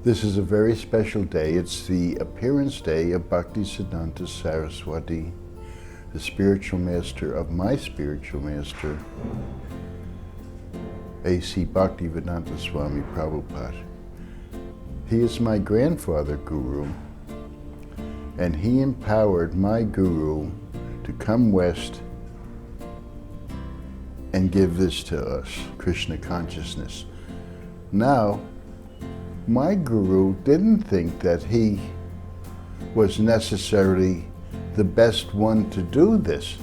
This is a very special day. It's the appearance day of Bhaktisiddhanta Saraswati, the spiritual master of my spiritual master, A.C. Bhaktivedanta Swami Prabhupada. He is my grandfather guru, and he empowered my guru to come west and give this to us, Krishna consciousness. Now, my guru didn't think that he was necessarily the best one to do this.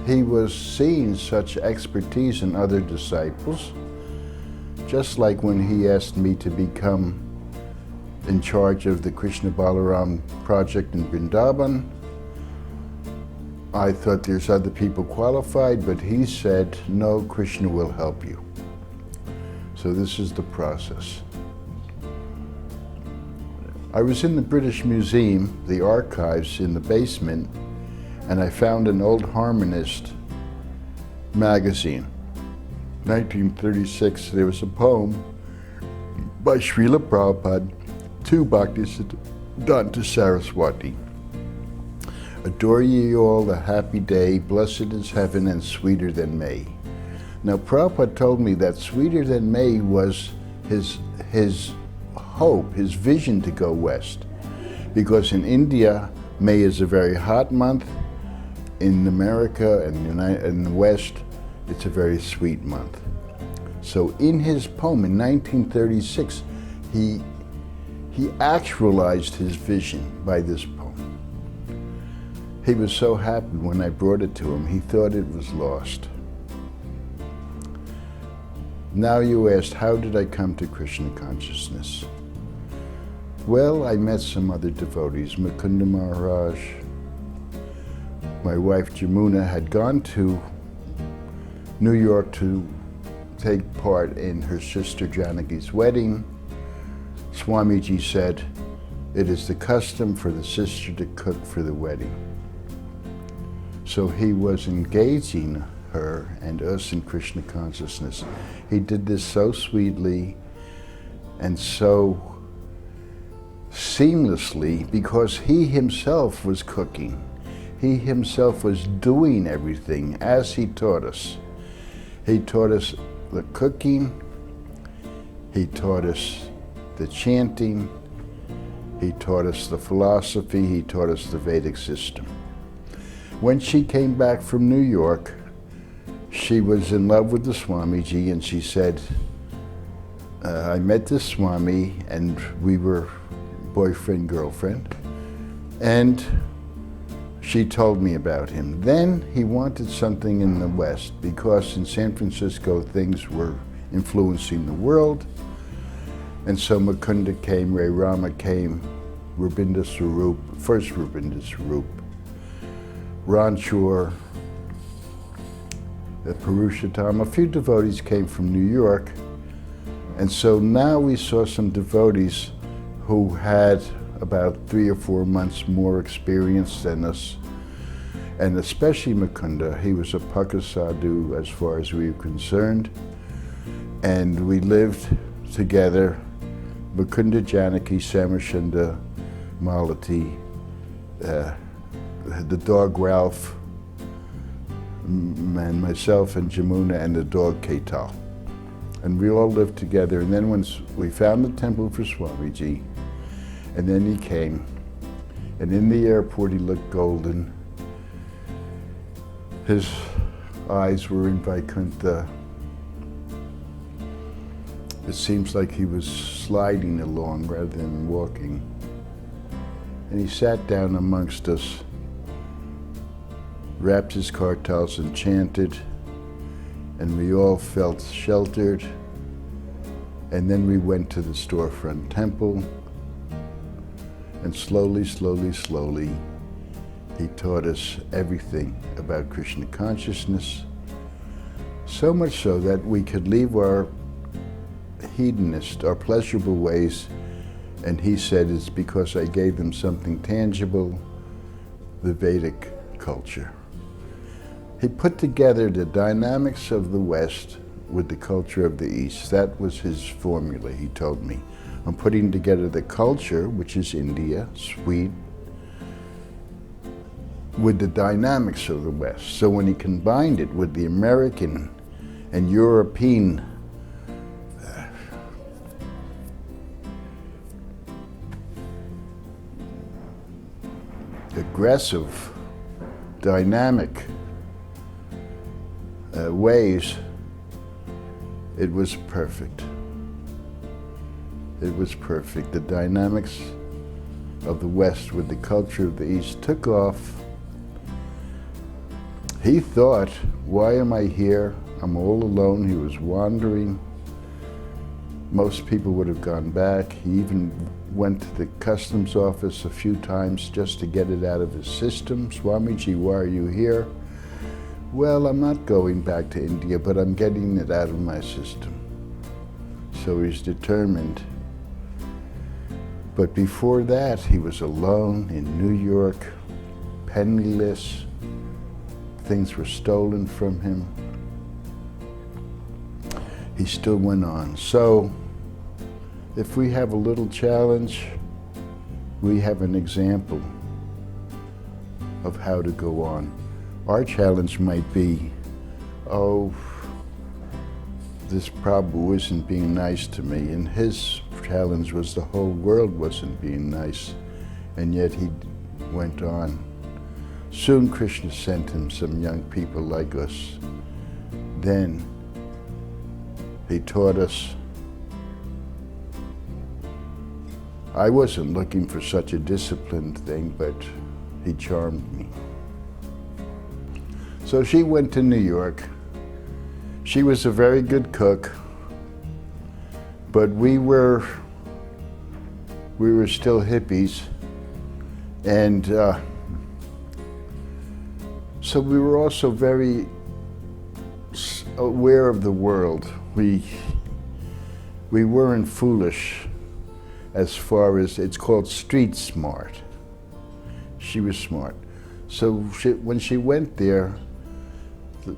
He was seeing such expertise in other disciples, just like when he asked me to become in charge of the Krishna Balaram project in Vrindavan. I thought there's other people qualified, but he said, no, Krishna will help you. So this is the process. I was in the British Museum, the archives in the basement, and I found an old harmonist magazine. 1936, there was a poem by Srila Prabhupada to Bhaktisiddhanta Saraswati. Adore ye all the happy day, blessed is heaven and sweeter than May. Now Prabhupada told me that sweeter than May was his hope, his vision to go west. Because in India, May is a very hot month. In America and in the West, it's a very sweet month. So in his poem in 1936, he actualized his vision by this poem. He was so happy when I brought it to him, he thought it was lost. Now you asked, how did I come to Krishna consciousness? Well, I met some other devotees. Mukunda Maharaj, my wife Jamuna, had gone to New York to take part in her sister Janaki's wedding. Swamiji said, it is the custom for the sister to cook for the wedding. So he was engaging her and us in Krishna consciousness. He did this so sweetly and so seamlessly because he himself was cooking. He himself was doing everything as he taught us. He taught us the cooking, he taught us the chanting, he taught us the philosophy, he taught us the Vedic system. When she came back from New York, she was in love with the Swamiji, and she said, I met this Swami and we were boyfriend, girlfriend, and she told me about him. Then he wanted something in the West because in San Francisco things were influencing the world, and so Mukunda came, Hare Rama came, Rabinda Swarup, first Rabinda Swarup, Ranchur, Purushottam, a few devotees came from New York, and so now we saw some devotees who had about 3 or 4 months more experience than us, and especially Mukunda. He was a Paka Sadhu as far as we were concerned, and we lived together, Mukunda, Janaki, Samashunda, Malati, the dog Ralph, and myself and Jamuna, and the dog Ketal. And we all lived together. And then once we found the temple for Swamiji, and then he came, and in the airport he looked golden. His eyes were in Vaikuntha. It seems like he was sliding along rather than walking. And he sat down amongst us, wrapped his kartals and chanted, and we all felt sheltered. And then we went to the storefront temple, and slowly, slowly, slowly, he taught us everything about Krishna consciousness, so much so that we could leave our hedonist, our pleasurable ways, and he said it's because I gave them something tangible, the Vedic culture. He put together the dynamics of the West with the culture of the East. That was his formula, he told me. I'm putting together the culture, which is India, sweet, with the dynamics of the West. So when he combined it with the American and European aggressive, dynamic ways, it was perfect. It was perfect. The dynamics of the West with the culture of the East took off. He thought, why am I here? I'm all alone. He was wandering. Most people would have gone back. He even went to the customs office a few times just to get it out of his system. Swamiji, why are you here? Well, I'm not going back to India, but I'm getting it out of my system. So he's determined. But before that, he was alone in New York, penniless. Things were stolen from him. He still went on. So, if we have a little challenge, we have an example of how to go on. Our challenge might be, oh, this Prabhu isn't being nice to me, and his challenge was the whole world wasn't being nice, and yet he went on. Soon Krishna sent him some young people like us. Then he taught us. I wasn't looking for such a disciplined thing, but he charmed me. So she went to New York. She was a very good cook, but we were still hippies, and so we were also very aware of the world. We weren't foolish as far as, it's called street smart. She was smart. So when she went there,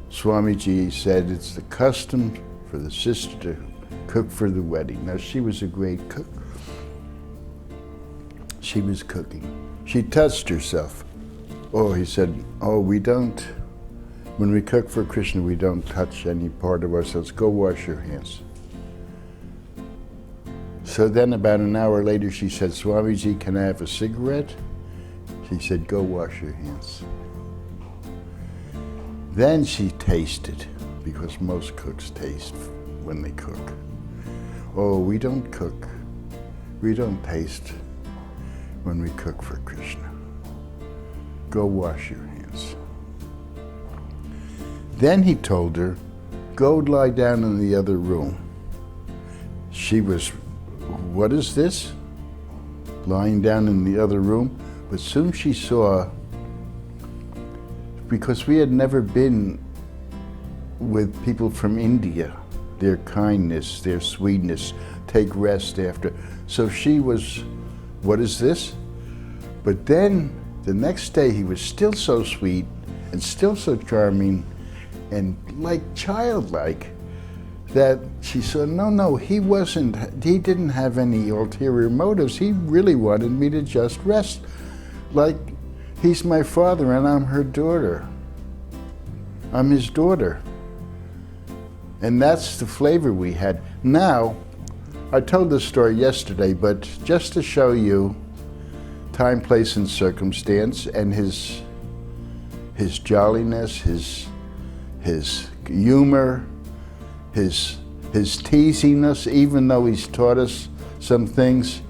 Swamiji said it's the custom for the sister to cook for the wedding. Now she was a great cook. She was cooking. She touched herself. Oh, he said, oh, we don't, when we cook for Krishna, we don't touch any part of ourselves. Go wash your hands. So then about an hour later, she said, Swamiji, can I have a cigarette? She said, go wash your hands. Then she tasted, because most cooks taste when they cook. Oh, we don't cook. We don't taste when we cook for Krishna. Go wash your hands. Then he told her, go lie down in the other room. She was, what is this? Lying down in the other room. But soon she saw, because we had never been with people from India, their kindness, their sweetness, take rest after. So she was, what is this? But then the next day he was still so sweet and still so charming and like childlike that she said, no, he didn't have any ulterior motives. He really wanted me to just rest. Like, he's my father and I'm her daughter. I'm his daughter. And that's the flavor we had. Now, I told this story yesterday, but just to show you time, place, and circumstance, and his jolliness, his humor, his teasing us, even though he's taught us some things.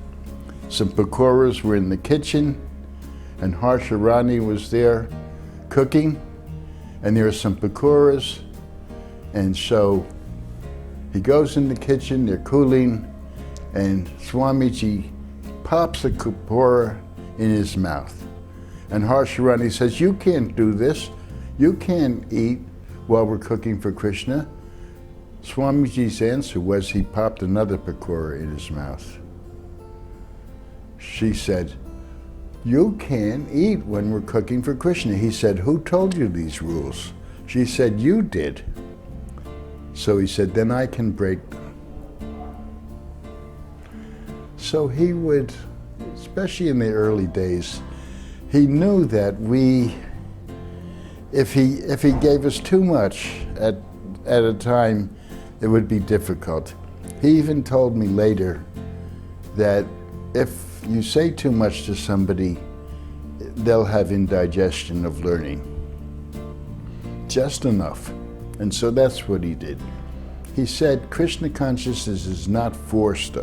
Some pakoras were in the kitchen, and Harsharani was there cooking, and there are some pakoras, and so he goes in the kitchen, they're cooling, and Swamiji pops a pakora in his mouth. And Harsharani says, you can't do this. You can't eat while we're cooking for Krishna. Swamiji's answer was he popped another pakora in his mouth. She said, you can't eat when we're cooking for Krishna. He said, who told you these rules? She said, you did. So he said, then I can break them. So he would, especially in the early days, he knew that if he gave us too much at a time, it would be difficult. He even told me later that if you say too much to somebody, they'll have indigestion of learning. Just enough. And so that's what he did. He said Krishna consciousness is not forced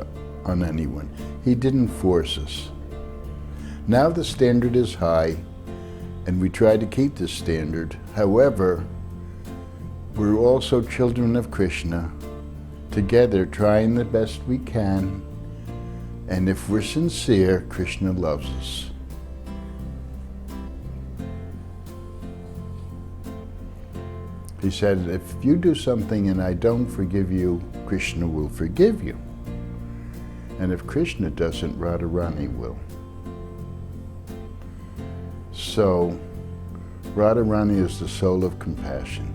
on anyone. He didn't force us. Now the standard is high, and we try to keep the standard. However, we're also children of Krishna, together trying the best we can, and if we're sincere, Krishna loves us. He said, if you do something and I don't forgive you, Krishna will forgive you. And if Krishna doesn't, Radharani will. So, Radharani is the soul of compassion.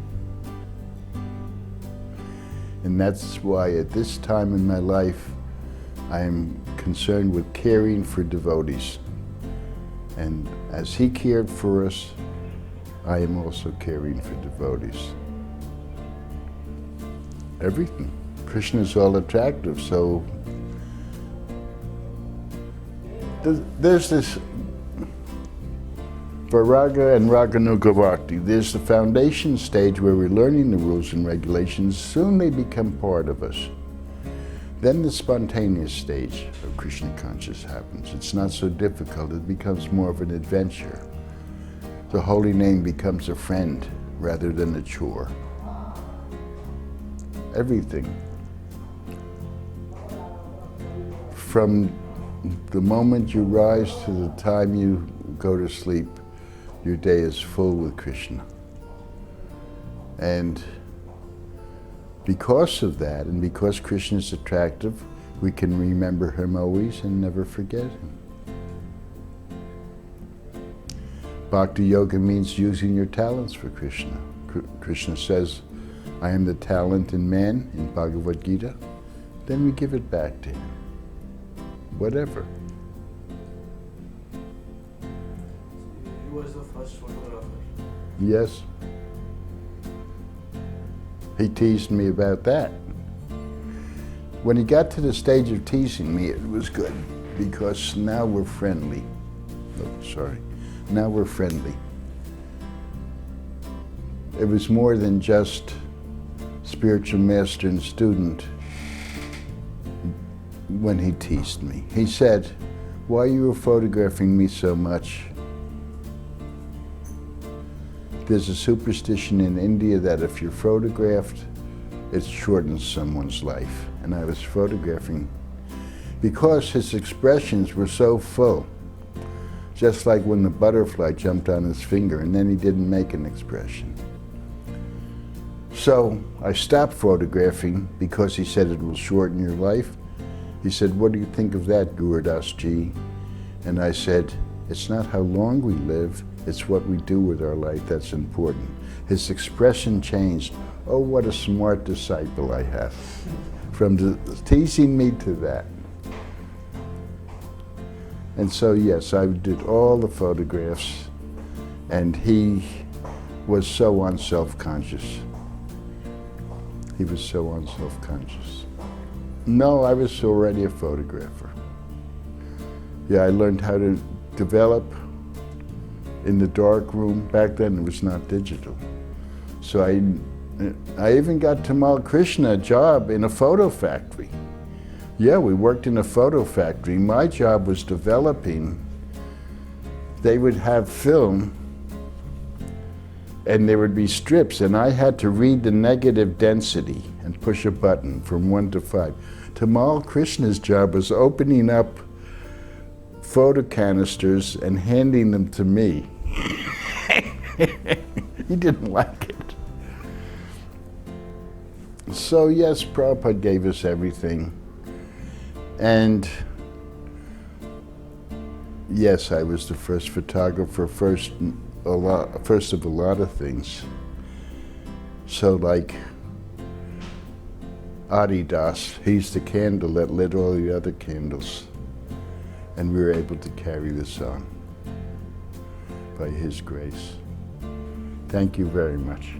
And that's why at this time in my life, I am concerned with caring for devotees. And as he cared for us, I am also caring for devotees. Everything. Krishna is all attractive, so there's this Viraga and Raganuga Bhakti. There's the foundation stage where we're learning the rules and regulations. Soon they become part of us. Then the spontaneous stage of Krishna consciousness happens. It's not so difficult. It becomes more of an adventure. The holy name becomes a friend rather than a chore. Everything. From the moment you rise to the time you go to sleep, your day is full with Krishna. And because of that, and because Krishna is attractive, we can remember him always and never forget him. Bhakti Yoga means using your talents for Krishna. Krishna says, I am the talent in man, in Bhagavad Gita. Then we give it back to him. Whatever. He was the first photographer. Yes. He teased me about that. When he got to the stage of teasing me, it was good, because now we're friendly. Oh, sorry. Now we're friendly. It was more than just spiritual master and student when he teased me. He said, why you were photographing me so much? There's a superstition in India that if you're photographed, it shortens someone's life. And I was photographing because his expressions were so full. Just like when the butterfly jumped on his finger and then he didn't make an expression. So I stopped photographing because he said it will shorten your life. He said, what do you think of that, Gurudas Ji? And I said, it's not how long we live, it's what we do with our life that's important. His expression changed. Oh, what a smart disciple I have. From teasing me to that. And so, yes, I did all the photographs, and he was so unself-conscious. He was so unself-conscious. No, I was already a photographer. Yeah, I learned how to develop in the dark room. Back then it was not digital. So I even got Tamal Krishna a job in a photo factory. Yeah, we worked in a photo factory. My job was developing. They would have film and there would be strips, and I had to read the negative density and push a button from 1 to 5. Tamal Krishna's job was opening up photo canisters and handing them to me. He didn't like it. So yes, Prabhupada gave us everything. And yes, I was the first photographer, first of a lot of things. So like Adidas, he's the candle that lit all the other candles. And we were able to carry this on by His grace. Thank you very much.